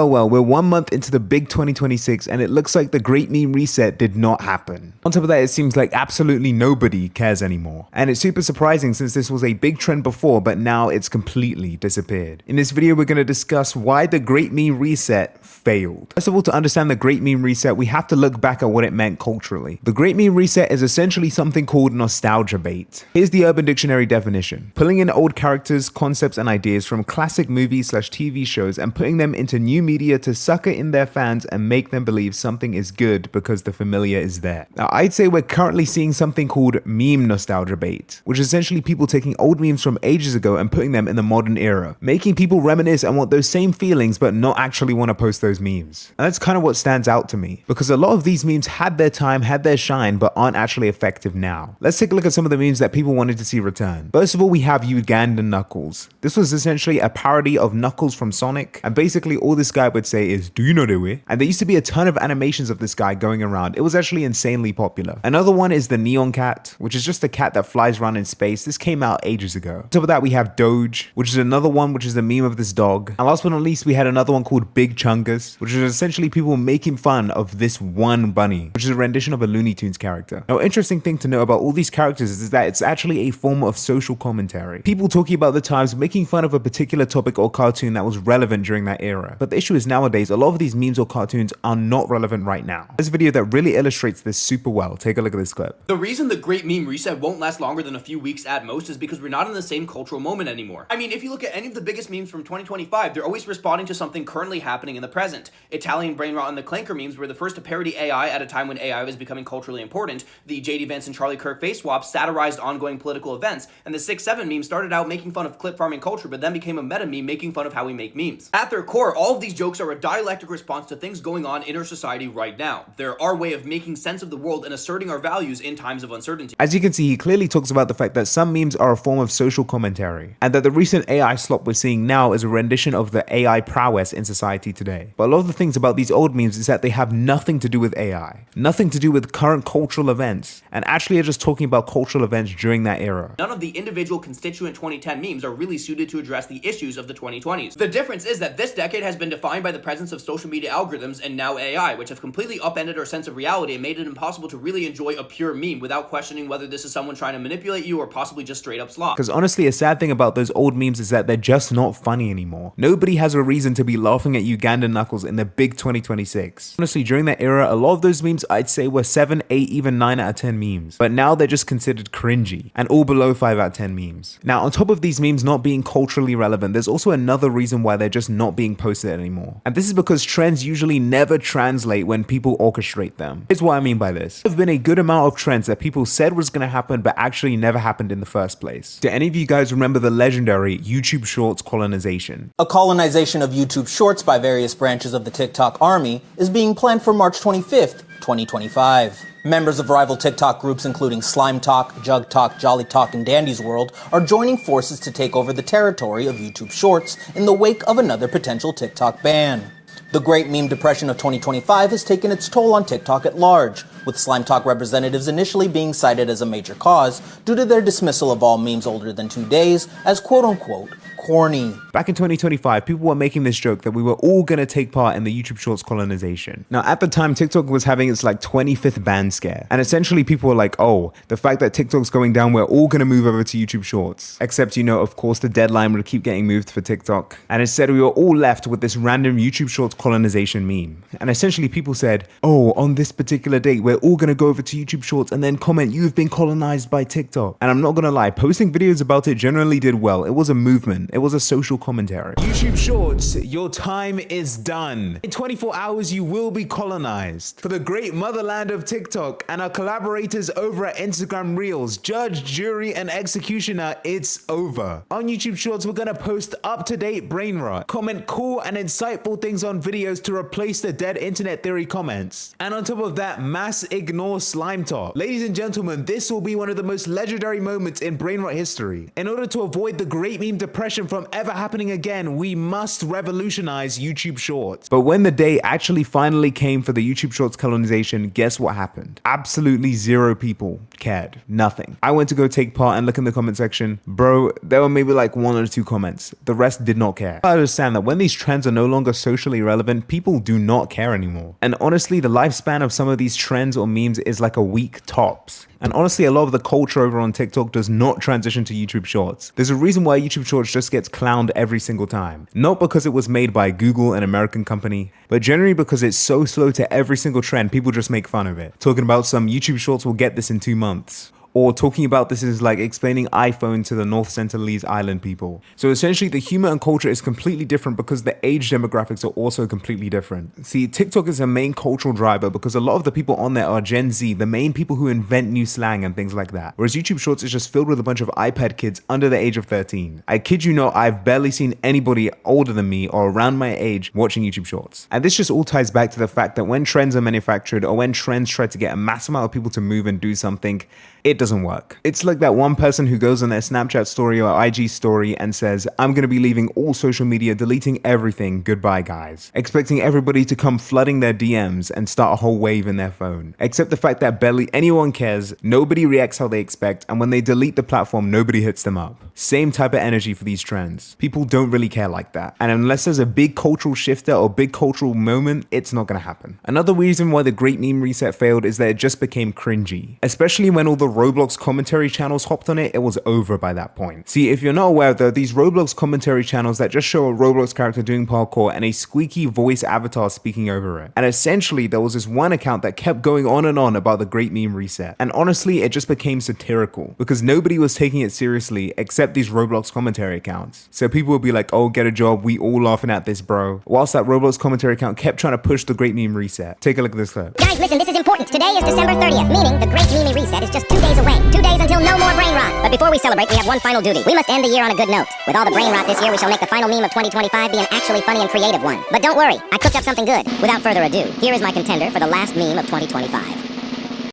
Well, we're 1 month into the big 2026 and it looks like the great meme reset did not happen. On top of that, it seems like absolutely nobody cares anymore. And it's super surprising since this was a big trend before, but now it's completely disappeared. In this video, we're going to discuss why the great meme reset failed. First of all, to understand the great meme reset, we have to look back at what it meant culturally. The great meme reset is essentially something called nostalgia bait. Here's the Urban Dictionary definition: pulling in old characters, concepts, and ideas from classic movies/TV shows and putting them into new media to sucker in their fans and make them believe something is good because the familiar is there. Now, I'd say we're currently seeing something called meme nostalgia bait, which is essentially people taking old memes from ages ago and putting them in the modern era, making people reminisce and want those same feelings but not actually want to post those memes. And that's kind of what stands out to me, because a lot of these memes had their time, had their shine, but aren't actually effective now. Let's take a look at some of the memes that people wanted to see return. First of all, we have Ugandan Knuckles. This was essentially a parody of Knuckles from Sonic, and basically all this guy would say is, "Do you know the way?" And there used to be a ton of animations of this guy going around. It was actually insanely popular. Another one is the Neon Cat, which is just a cat that flies around in space. This came out ages ago. On top of that, we have Doge, which is another one, which is a meme of this dog. And last but not least, we had another one called Big Chungus, which is essentially people making fun of this one bunny, which is a rendition of a Looney Tunes character. Now, interesting thing to know about all these characters is that it's actually a form of social commentary. People talking about the times, making fun of a particular topic or cartoon that was relevant during that era. But the issue is nowadays, a lot of these memes or cartoons are not relevant right now. There's a video that really illustrates this super well. Take a look at this clip. The reason the great meme reset won't last longer than a few weeks at most is because we're not in the same cultural moment anymore. I mean, if you look at any of the biggest memes from 2025, they're always responding to something currently happening in the present. Italian brainrot and the Clanker memes were the first to parody AI at a time when AI was becoming culturally important. The JD Vance and Charlie Kirk face swap satirized ongoing political events, and the 6-7 meme started out making fun of clip farming culture, but then became a meta meme making fun of how we make memes. At their core, all of these jokes are a dialectic response to things going on in our society right now. They're our way of making sense of the world and asserting our values in times of uncertainty. As you can see, he clearly talks about the fact that some memes are a form of social commentary, and that the recent AI slop we're seeing now is a rendition of the AI prowess in society today. But a lot of the things about these old memes is that they have nothing to do with AI, nothing to do with current cultural events, and actually are just talking about cultural events during that era. None of the individual constituent 2010 memes are really suited to address the issues of the 2020s. The difference is that this decade has been defined by the presence of social media algorithms and now AI, which have completely upended our sense of reality and made it impossible to really enjoy a pure meme without questioning whether this is someone trying to manipulate you or possibly just straight up slop. Because honestly, a sad thing about those old memes is that they're just not funny anymore. Nobody has a reason to be laughing at Ugandan Knuckles in the big 2026. Honestly, during that era, a lot of those memes I'd say were 7, 8, even 9 out of 10 memes. But now they're just considered cringy and all below 5 out of 10 memes. Now, on top of these memes not being culturally relevant, there's also another reason why they're just not being posted anymore. And this is because trends usually never translate when people orchestrate them. Here's what I mean by this. There have been a good amount of trends that people said was going to happen but actually never happened in the first place. Do any of you guys remember the legendary YouTube Shorts colonization? A colonization of YouTube Shorts by various branches of the TikTok army is being planned for March 25th, 2025. Members of rival TikTok groups including Slime Talk, Jug Talk, Jolly Talk, and Dandy's World are joining forces to take over the territory of YouTube Shorts in the wake of another potential TikTok ban. The Great Meme Depression of 2025 has taken its toll on TikTok at large, with Slime Talk representatives initially being cited as a major cause due to their dismissal of all memes older than 2 days as quote-unquote corny. Back in 2025, people were making this joke that we were all gonna take part in the YouTube Shorts colonization. Now, at the time, TikTok was having its like 25th ban scare. And essentially people were like, oh, the fact that TikTok's going down, we're all gonna move over to YouTube Shorts. Except, you know, of course, the deadline would keep getting moved for TikTok. And instead, we were all left with this random YouTube Shorts colonization meme. And essentially people said, oh, on this particular date, we're all gonna go over to YouTube Shorts and then comment, you've been colonized by TikTok. And I'm not gonna lie, posting videos about it generally did well. It was a movement. It was a social commentary. YouTube Shorts, your time is done. In 24 hours, you will be colonized. For the great motherland of TikTok and our collaborators over at Instagram Reels, judge, jury, and executioner, it's over. On YouTube Shorts, we're gonna post up-to-date brainrot, comment cool and insightful things on videos to replace the dead internet theory comments. And on top of that, mass ignore slime talk. Ladies and gentlemen, this will be one of the most legendary moments in brainrot history. In order to avoid the great meme depression situation from ever happening again. We must revolutionize YouTube Shorts. But when the day actually finally came for the YouTube Shorts colonization, guess what happened? Absolutely zero people cared. Nothing. I went to go take part and look in the comment section. Bro, there were maybe like 1 or 2 comments. The rest did not care. I understand that when these trends are no longer socially relevant, people do not care anymore. And honestly, the lifespan of some of these trends or memes is like a week tops. And honestly, a lot of the culture over on TikTok does not transition to YouTube Shorts. There's a reason why YouTube Shorts just gets clowned every single time. Not because it was made by Google, an American company, but generally because it's so slow to every single trend, people just make fun of it. Talking about some YouTube Shorts will get this in 2 months. Or talking about this is like explaining iPhone to the North Sentinelese Island people. So essentially the humor and culture is completely different because the age demographics are also completely different. See, TikTok is a main cultural driver because a lot of the people on there are Gen Z, the main people who invent new slang and things like that. Whereas YouTube Shorts is just filled with a bunch of iPad kids under the age of 13. I kid you not, I've barely seen anybody older than me or around my age watching YouTube Shorts. And this just all ties back to the fact that when trends are manufactured or when trends try to get a mass amount of people to move and do something, it doesn't work. It's like that one person who goes on their Snapchat story or IG story and says, I'm gonna be leaving all social media, deleting everything, goodbye guys. Expecting everybody to come flooding their DMs and start a whole wave in their phone. Except the fact that barely anyone cares, nobody reacts how they expect, and when they delete the platform, nobody hits them up. Same type of energy for these trends. People don't really care like that. And unless there's a big cultural shifter or big cultural moment, it's not gonna happen. Another reason why the Great Meme Reset failed is that it just became cringy. Especially when all the Roblox commentary channels hopped on it, it was over by that point. See, if you're not aware though, these Roblox commentary channels that just show a Roblox character doing parkour and a squeaky voice avatar speaking over it. And essentially there was this one account that kept going on and on about the Great Meme Reset. And honestly, it just became satirical because nobody was taking it seriously except these Roblox commentary accounts. So people would be like, oh, get a job, we all laughing at this, bro. Whilst that Roblox commentary account kept trying to push the Great Meme Reset. Take a look at this clip. Guys, listen, this is important. Today is December 30th, meaning the Great Meme Reset is just 2 days away. 2 days until no more brain rot. But before we celebrate, we have one final duty. We must end the year on a good note. With all the brain rot this year, we shall make the final meme of 2025 be an actually funny and creative one. But don't worry, I cooked up something good. Without further ado, here is my contender for the last meme of 2025.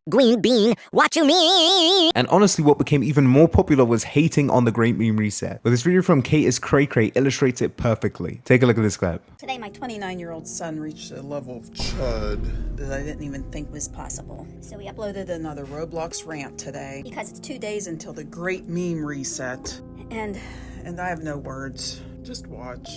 Green bean, what you mean? And honestly, what became even more popular was hating on the Great Meme Reset. But this video from Kate is Cray Cray illustrates it perfectly. Take a look at this clip. Today, my 29-year-old son reached a level of chud that I didn't even think was possible. So we uploaded another Roblox rant today because it's 2 days until the Great Meme Reset. And I have no words. Just watch.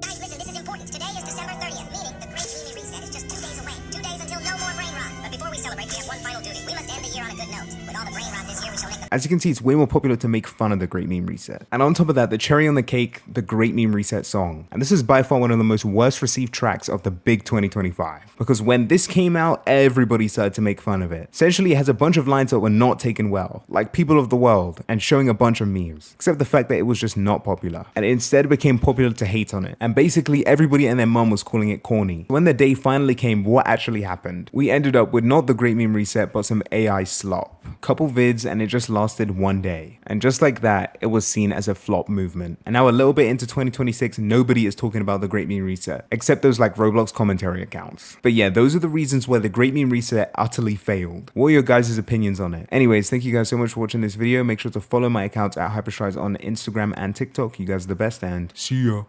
Guys, listen, this is important. Today is December 30th, meaning the Great Meme Reset is just 2 days away. 2 days until no more brain rot. But before we celebrate, we have one final duty. We must end the year on a good note. With all the brain rot this year, we shall make the... As you can see, it's way more popular to make fun of the Great Meme Reset. And on top of that, the cherry on the cake, the Great Meme Reset song. And this is by far one of the most worst received tracks of the big 2025. Because when this came out, everybody started to make fun of it. Essentially, it has a bunch of lines that were not taken well, like people of the world, and showing a bunch of memes. Except the fact that it was just not popular. And it instead became popular to hate on it. And basically, everybody and their mum was calling it corny. When the day finally came, what actually happened? We ended up with not the Great Meme Reset, but some AI slop. Couple vids, and it just lasted 1 day. And just like that, it was seen as a flop movement. And now a little bit into 2026, nobody is talking about the Great Meme Reset, except those like Roblox commentary accounts. But yeah, those are the reasons why the Great Meme Reset utterly failed. What are your guys' opinions on it? Anyways, thank you guys so much for watching this video. Make sure to follow my accounts at Hyperstrides on Instagram and TikTok. You guys are the best, and see ya.